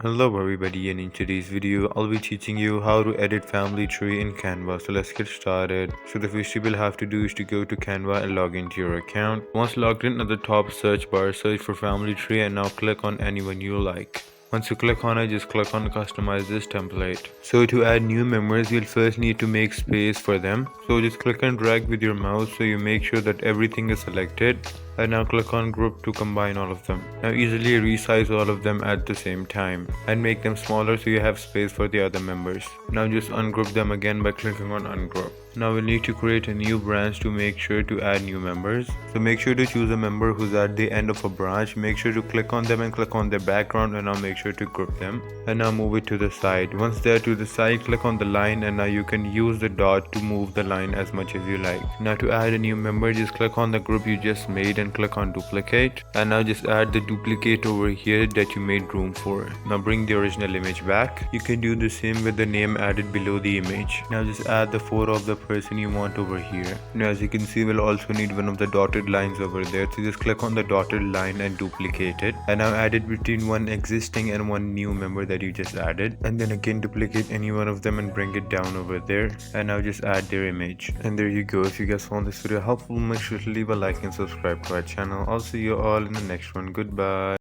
Hello everybody, and in today's video I'll be teaching you how to edit family tree in Canva. So let's get started. So the first you will have to do is to go to Canva and log into your account. Once logged in, at the top search bar, search for family tree and now click on anyone you like. Once you click on it, just click on customize this template. So to add new members, you'll first need to make space for them. So just click and drag with your mouse so you make sure that everything is selected. And now click on group to combine all of them. Now easily resize all of them at the same time and make them smaller so you have space for the other members. Now just ungroup them again by clicking on ungroup. Now we'll need to create a new branch to make sure to add new members. So make sure to choose a member who's at the end of a branch. Make sure to click on them and click on their background, and now make sure to group them. And now move it to the side. Once they're to the side, click on the line, and now you can use the dot to move the line as much as you like. Now to add a new member, just click on the group you just made and click on duplicate. And now just add the duplicate over here that you made room for. Now bring the original image back. You can do the same with the name added below the image. Now just add the photo of the person you want over here. Now as you can see, we'll also need one of the dotted lines over there, so just click on the dotted line and duplicate it, and now add it between one existing and one new member that you just added, and then again duplicate any one of them and bring it down over there, and now just add their image. And there you go. If you guys found this video helpful, make sure to leave a like and subscribe to our channel. I'll see you all in the next one. Goodbye.